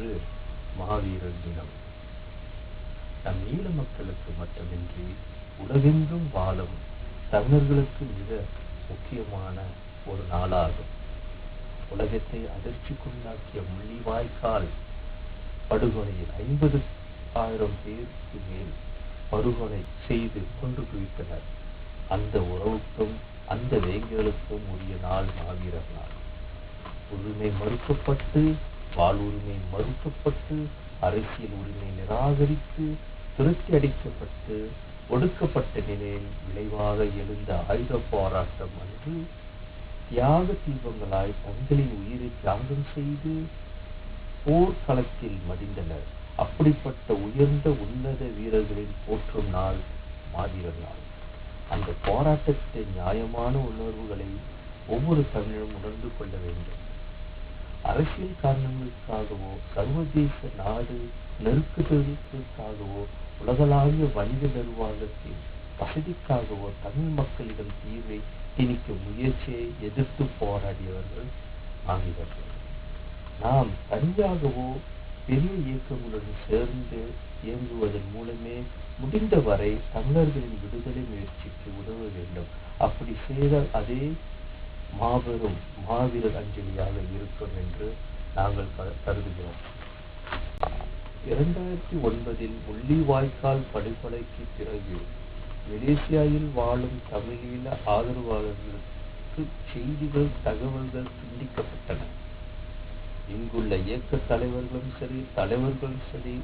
இன்று மாவீரர் தினம். நம் ஈழ மக்களுக்கு மட்டுமின்றி உலகெங்கும் வாழும் தமிழர்களுக்கு மிக முக்கியமான ஒரு நாளாகும். உலகத்தை அதிர்ச்சிக்குள்ளாக்கிய முள்ளிவாய்க்கால் படுகொலையில் 50,000 பேருக்கு மேல் படுகொலை செய்து கொண்டு குவித்தனர். அந்த உறவுக்கும் அந்த வேங்களுக்கும் உரிய நாள் மாவீரர் நாள். உரிமை மறுக்கப்பட்டு, வாழ்வுரிமை மறுக்கப்பட்டு, அரசியல் உரிமை நிராகரித்து, துரத்தி அடிக்கப்பட்டு, ஒடுக்கப்பட்ட நிலையில் விளைவாக எழுந்த ஆயுத போராட்டம் அன்று தியாக தீபங்களாய் தங்களின் உயிரை தியாகம் செய்து போர்க்களத்தில் மடிந்தனர். அப்படிப்பட்ட உயர்ந்த உன்னத வீரர்களின் போற்றும் நாள் மாவீரர் நாள். அந்த போராட்டத்தின் நியாயமான உணர்வுகளை ஒவ்வொரு தமிழரும் உணர்ந்து கொள்ள வேண்டும். அரசியல் காரணங்களுக்காகவோ, சர்வதேச நாடு நெருக்குதலுக்காகவோ, உலகளாவிய வணிக நிர்வாகத்தின் வசதிக்காகவோ தமிழ் மக்களிடம் தீர்வை திணிக்கும் முயற்சியை எதிர்த்து போராடியவர்கள் மாவீரர்கள். நாம் தனியாகவோ பெரிய இயக்கங்களுடன் சேர்ந்து இயங்குவதன் மூலமே முடிந்தவரை தமிழர்களின் விடுதலை முயற்சிக்கு உதவ வேண்டும். அப்படி செய்தால் அதே மாபெரும் மாவீரர் அஞ்சலியாக இருக்கும் என்று நாங்கள் கருதுகிறோம். 2009 முள்ளிவாய்க்கால் படுகொலைக்கு பிறகு மலேசியாவில் வாழும் தமிழீழ ஆதரவாளர்களுக்கு செய்திகள், தகவல்கள் துண்டிக்கப்பட்டன. இங்குள்ள இயக்க தலைவர்களும் சரி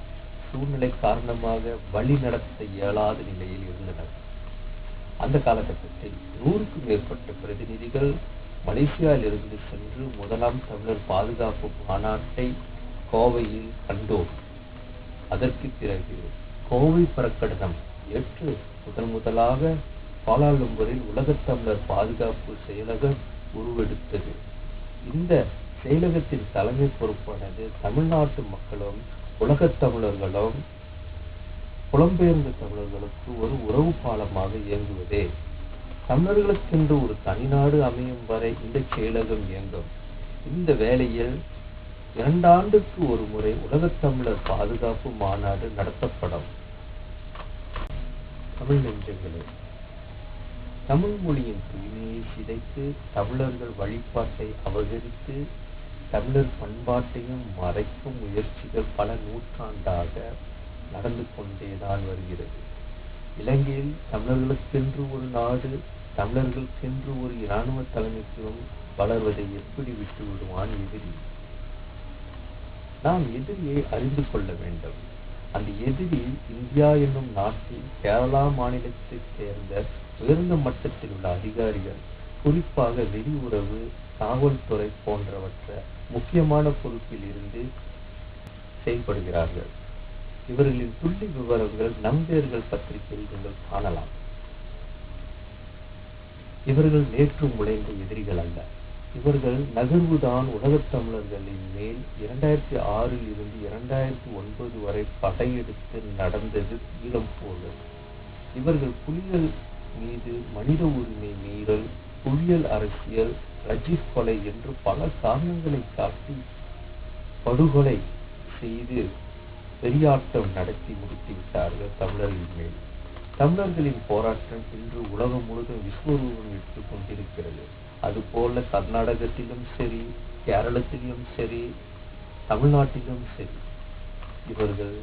சூழ்நிலை காரணமாக வழி நடத்த இயலாத நிலையில் இருந்தனர். அந்த காலகட்டத்தில் 100க்கும் மேற்பட்ட பிரதிநிதிகள் மலேசியாவில் இருந்து சென்று முதலாம் தமிழர் பாதுகாப்பு மாநாட்டை கோவையில் கண்டோம். அதற்கு பிறகு கோவை பிரகடனம் ஏற்று முதலாக கோலாலம்பூரில் உலகத் தமிழர் பாதுகாப்பு செயலகம் உருவெடுத்தது. இந்த செயலகத்தின் தலைமை பொறுப்பானது தமிழ்நாட்டு மக்களும் உலகத் தமிழர்களும் புலம்பெயர்ந்த தமிழர்களுக்கு ஒரு உறவு பாலமாக இயங்குவதே. தமிழர்களுக்கென்று ஒரு தனிநாடு அமையும் வரை இந்த செயலகம் இயங்கும். இந்த வேளையில் 2 ஆண்டுக்கு ஒரு முறை உலகத் தமிழர் பாதுகாப்பு மாநாடு நடத்தப்படும். தமிழ் நெஞ்சங்களே, தமிழ் மொழியின் தூய்மையை சிதைத்து, தமிழர்கள் வழிபாட்டை அபகரித்து, தமிழர் பண்பாட்டையும் மறைக்கும் முயற்சிகள் பல நூற்றாண்டாக நடந்து கொண்டேதான் வருகிறது. இலங்கையில் தமிழர்களுக்கென்று ஒரு நாடு, தமிழர்களுக்கென்று ஒரு இராணுவ தலைமைத்துவம் வளர்வதை எப்படி விட்டு விடுவான் எதிரி? நாம் எதிரியை அறிந்து கொள்ள வேண்டும். அந்த எதிரி இந்தியா என்னும் நாட்டில் கேரளா மாநிலத்தைச் சேர்ந்த உயர்ந்த மட்டத்தில் உள்ள அதிகாரிகள், குறிப்பாக வெளியுறவு, காவல்துறை போன்றவற்ற முக்கியமான பொறுப்பில் இருந்து செயல்படுகிறார்கள். இவர்களின் துல்லிய விவரங்கள் நம்பேர்கள் பத்திரிகையில் நீங்கள் காணலாம். இவர்கள் நேற்று முளைந்த எதிரிகள் அல்ல. இவர்கள் நகர்வுதான் உலகத் தமிழர்களின் மேல் 2006 இருந்து 2009 வரை படையெடுத்து நடந்தது ஈழம் போல. இவர்கள் புலிகள் மீது மனித உரிமை மீறல், புலிகள் அரசியல், ரஜித் கொலை என்று பல காரணங்களை காட்டி படுகொலை செய்து பெரியாட்டம் நடத்தி முடித்துவிட்டார்கள் தமிழர்களின் மேல். தமிழர்களின் போராட்டம் இன்று உலகம் முழுவதும் விஸ்வரூபம் எடுத்துக் கொண்டிருக்கிறது. அதுபோல கர்நாடகத்திலும் சரி, கேரளத்திலும் சரி, தமிழ்நாட்டிலும் சரி, இவர்கள்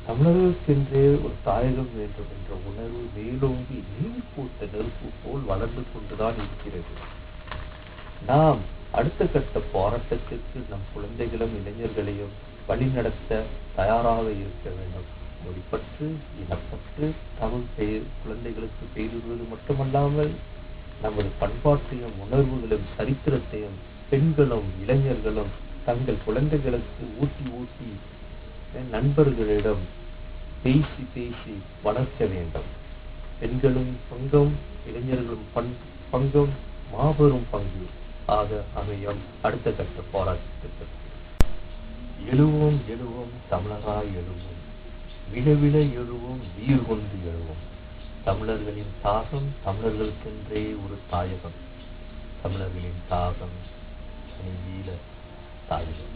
தமிழர்களுக்கென்றே ஒரு தாயகம் வேண்டும் என்ற உணர்வு மேலோங்கி நீர் பூத்த நெருப்பு போல் வளர்ந்து கொண்டுதான் இருக்கிறது. நாம் அடுத்த கட்ட போராட்டத்திற்கு நம் குழந்தைகளும் இளைஞர்களையும் வழிநடத்த தயாராக இருக்க வேண்டும். மொழிப்பற்று, இனப்பற்று, தமிழ் குழந்தைகளுக்கு பெயரிடுவது மட்டுமல்லாமல் நமது பண்பாட்டையும் உணர்வுகளும் சரித்திரத்தையும் பெண்களும் இளைஞர்களும் தங்கள் குழந்தைகளுக்கு ஊட்டி நண்பர்களிடம் பேசி வளர்க்க வேண்டும். பெண்களும் பங்கும் இளைஞர்களும் பங்கும் மாபெரும் பங்கு ஆக அமையும் அடுத்த கட்ட போராட்டத்திற்கு. எழுவோம் எழுவோம் தமிழராய் எழுவோம், விழவிழ எழுவோம், வீர் கொண்டு எழுவோம். தமிழர்களின் தாகம் தமிழர்களுக்கென்றே ஒரு தாயகம். தமிழர்களின் தாகம் ஈழ தாயகம்.